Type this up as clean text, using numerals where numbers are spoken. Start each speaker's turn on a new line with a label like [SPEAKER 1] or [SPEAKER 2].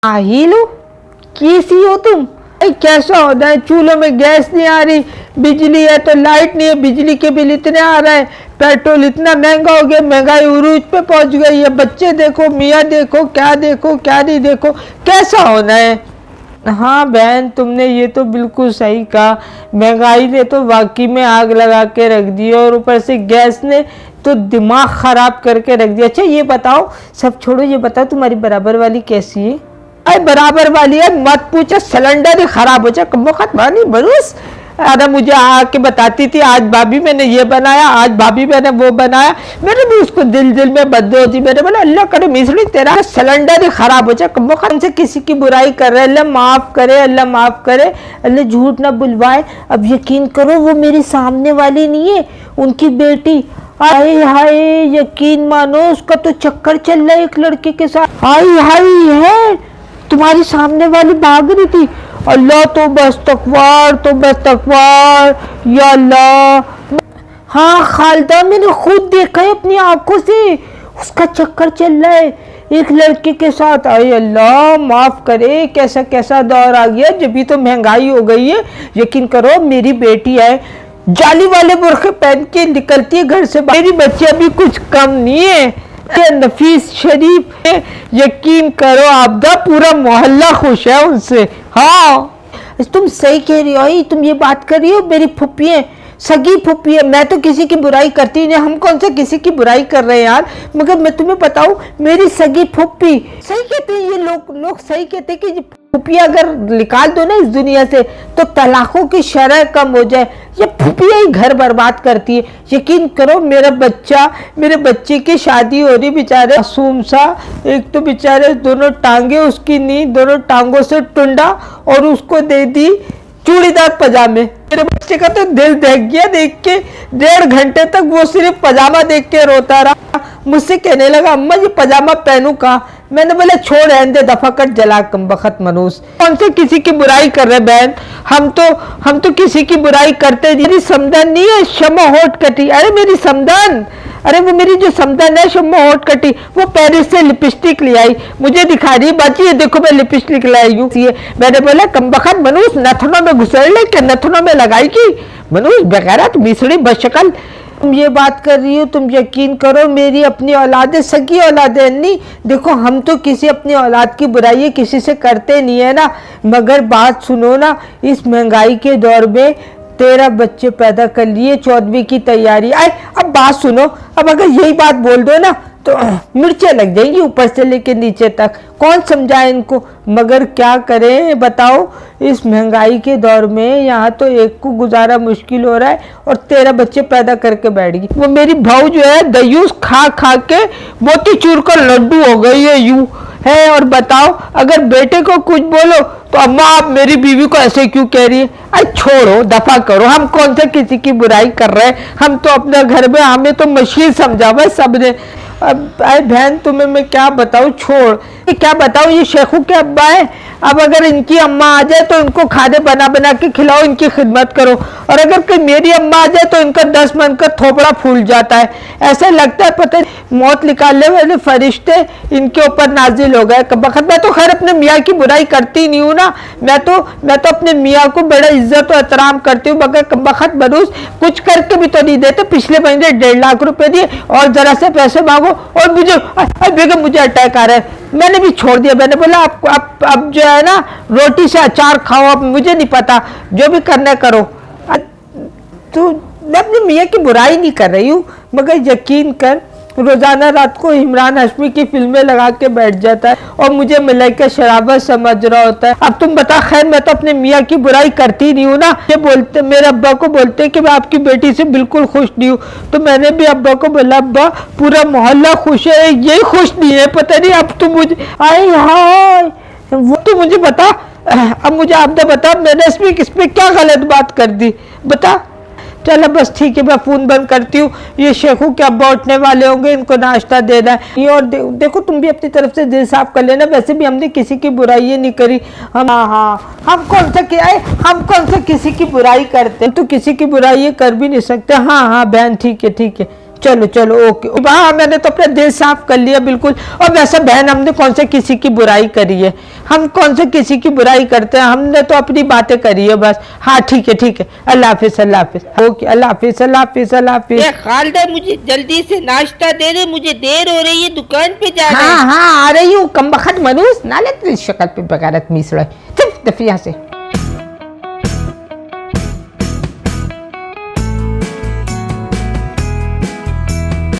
[SPEAKER 1] हीलू कैसी हो तुम? कैसा होता है, चूल्हों में गैस नहीं आ रही, बिजली है तो लाइट नहीं है, बिजली के बिल इतने आ रहे हैं, पेट्रोल इतना महंगा हो गया, महंगाई उरूज पे पहुंच गई है। बच्चे देखो, मियाँ देखो क्या नहीं देखो, कैसा होना है। हाँ बहन, तुमने ये तो बिल्कुल सही कहा, महंगाई ने तो वाकई में आग लगा के रख दी और ऊपर से गैस ने तो दिमाग खराब करके रख दिया। अच्छा ये बताओ, सब छोड़ो, ये बताओ तुम्हारी बराबर वाली कैसी है? अरे बराबर वाली है मत पूछो, सिलेंडर ही खराब हो जाए, कमबख्त वाली बरूस। अरे मुझे आके बताती थी आज भाभी मैंने ये बनाया, आज भाभी मैंने वो बनाया, मेरे भी उसको दिल दिल में बददुआ होती। मैंने बोला अल्लाह करे मिसड़ी तेरा सिलेंडर ही खराब हो जाए, कमबख्त से किसी की बुराई कर रहे, अल्लाह माफ करे, अल्लाह माफ करे, अल्लाह झूठ ना बुलवाए। अब यकीन करो वो मेरी सामने वाली नहीं है, उनकी बेटी। हाय हाय, यकीन मानो उसका तो चक्कर चल रहा है एक लड़के के साथ। हाय हाय है, तुम्हारी सामने वाली भाग रही थी। अल्लाह तो बस तकवार, या अल्लाह। हाँ खालदा, मैंने खुद देखा है अपनी आंखों से, उसका चक्कर चल रहा है एक लड़के के साथ। अरे अल्लाह माफ करे, कैसा कैसा दौर आ गया, जब भी तो महंगाई हो गई है। यकीन करो मेरी बेटी है, जाली वाले बुरखे पहन के निकलती है घर से। मेरी बच्ची अभी कुछ कम नहीं है, नफीस शरीफ है। यकीन करो आपदा, पूरा मोहल्ला खुश है उनसे। हाँ तुम सही कह रही हो, तुम ये बात कर रही हो, मेरी फुप्पी है, सगी फुप्पी है। मैं तो किसी की बुराई करती नहीं, हम कौन से किसी की बुराई कर रहे हैं यार। मगर मैं तुम्हें बताऊं, मेरी सगी फुप्पी, सही कहते हैं ये लोग सही कहते हैं कि फुप्पियाँ अगर निकाल दो ना इस दुनिया से तो तलाकों की शरह कम हो जाए। ये फुप्पियाँ ही घर बर्बाद करती है। यकीन करो मेरे बच्चे की शादी हो रही, बेचारे मासूम सा, एक तो बेचारे दोनों टांगे उसकी नी, दोनों टांगों से टुंडा, और उसको दे दी चूड़ीदार पजामे। मेरे बच्चे का तो दिल दहक गया देख के, 1.5 घंटे तक वो सिर्फ पजामा देख के रोता रहा। मुझसे कहने लगा अम्मा ये पजामा पहनूं कहाँ? मैंने बोला छोड़ रहने दे, दफा कट जला कमबख्त मनूस। कौन से किसी की बुराई कर रहे बहन, हम तो किसी की बुराई करते। मेरी समदन नहीं है, शमो होठ कटी। अरे मेरी समदन, अरे वो मेरी जो समदन है शमो होठ कटी, वो पेरिस से लिपस्टिक ले आई, मुझे दिखा रही बाजी ये देखो मैं लिपस्टिक लाई हूँ। मैंने बोला कमबख्त मनूस, नथनों में घुसड़ ले के नथनों में लगाई की मनूस, बेगैरत मिसड़ी बशकल। तुम ये बात कर रही हो, तुम यकीन करो मेरी अपनी औलाद सगी औलाद है नहीं। देखो हम तो किसी अपनी औलाद की बुराई किसी से करते नहीं है ना, मगर बात सुनो ना, इस महंगाई के दौर में 13 बच्चे पैदा कर लिए, 14वीं की तैयारी। आए अब बात सुनो, अब अगर यही बात बोल दो ना तो मिर्चें लग जाएंगी ऊपर से लेके नीचे तक, कौन समझाए इनको। मगर क्या करें बताओ, इस महंगाई के दौर में यहाँ तो एक को गुजारा मुश्किल हो रहा है और 13 बच्चे पैदा करके बैठ गई। वो मेरी भाऊ जो है दयूस खा खा के मोतीचूर का लड्डू हो गई है यूं है। और बताओ अगर बेटे को कुछ बोलो तो अम्मा आप मेरी बीवी को ऐसे क्यों कह रही है? अरे छोड़ो, दफा करो, हम कौन से किसी की बुराई कर रहे हैं, हम तो अपने घर में, हमें तो मशीन समझा हुआ सबने। अब अरे बहन तुम्हें मैं क्या बताऊँ, छोड़, क्या बताऊँ, ये शेखू के अब्बा है। अब अगर इनकी अम्मा आ जाए तो इनको खाने बना बना के खिलाओ, इनकी खिदमत करो, और अगर कोई मेरी अम्मा आ जाए तो इनका 10 मन का थोपड़ा फूल जाता है। ऐसे लगता है पता मौत निकालने वाले फरिश्ते इनके ऊपर नाजिल हो गए। बखत मैं तो खैर अपने मियाँ की बुराई करती नहीं हूँ ना, मैं तो अपने मियाँ को बड़ा इज्जत और एहतराम करती हूँ, मगर बखत बरूस कुछ करके भी तो नहीं देते। पिछले महीने 1.5 लाख रुपए दिए और जरा से पैसे मांगो और मुझे अटैक आ रहा है। मैंने भी छोड़ दिया, मैंने बोला अब जो है ना रोटी से अचार खाओ, अब मुझे नहीं पता, जो भी करना करो। तो मैं अपनी मियाँ की बुराई नहीं कर रही हूँ, मगर यकीन कर रोजाना रात को इमरान हाशमी की फिल्में लगा के बैठ जाता है और मुझे मलाइका शराबत समझ रहा होता है। अब तुम बता, खैर मैं तो अपने मियाँ की बुराई करती नहीं हूँ ना। ये बोलते, मेरे अब्बा को बोलते कि मैं आपकी बेटी से बिल्कुल खुश नहीं हूँ, तो मैंने भी अब्बा को बोला अब्बा पूरा मोहल्ला खुश है, यही खुश नहीं है, पता नहीं। अब तुम मुझे आए हाँ वो तो मुझे बता, अब मुझे आपने बता मैंने इस पे क्या गलत बात कर दी, बता। चलो बस ठीक है, मैं फ़ोन बंद करती हूँ, ये शेखू के अब्बा उठने वाले होंगे, इनको नाश्ता देना है। और देखो तुम भी अपनी तरफ से दिल साफ कर लेना, वैसे भी हमने किसी की बुराई नहीं करी। हम कौन सा किसी की बुराई करते, तो किसी की बुराई कर भी नहीं सकते। हाँ बहन ठीक है चलो चलो ओके। वाह मैंने तो अपना दिल साफ कर लिया बिल्कुल। और वैसे बहन हमने कौन से किसी की बुराई करी है, हम कौन से किसी की बुराई करते हैं, हमने तो अपनी बातें करी है बस। हाँ ठीक है अल्लाह हाफिज अल्लाह हाफिज ओके अल्लाह हाफिज अल्लाह हाफिज अल्लाह हाफिज।
[SPEAKER 2] खालदा मुझे जल्दी से नाश्ता दे दे, मुझे देर हो रही है, दुकान पे जाना है।
[SPEAKER 1] हाँ हाँ आ रही हूँ कम बखत मरूस नाले तेरी शक्ल पे बगारत मिस रहा है। यहाँ से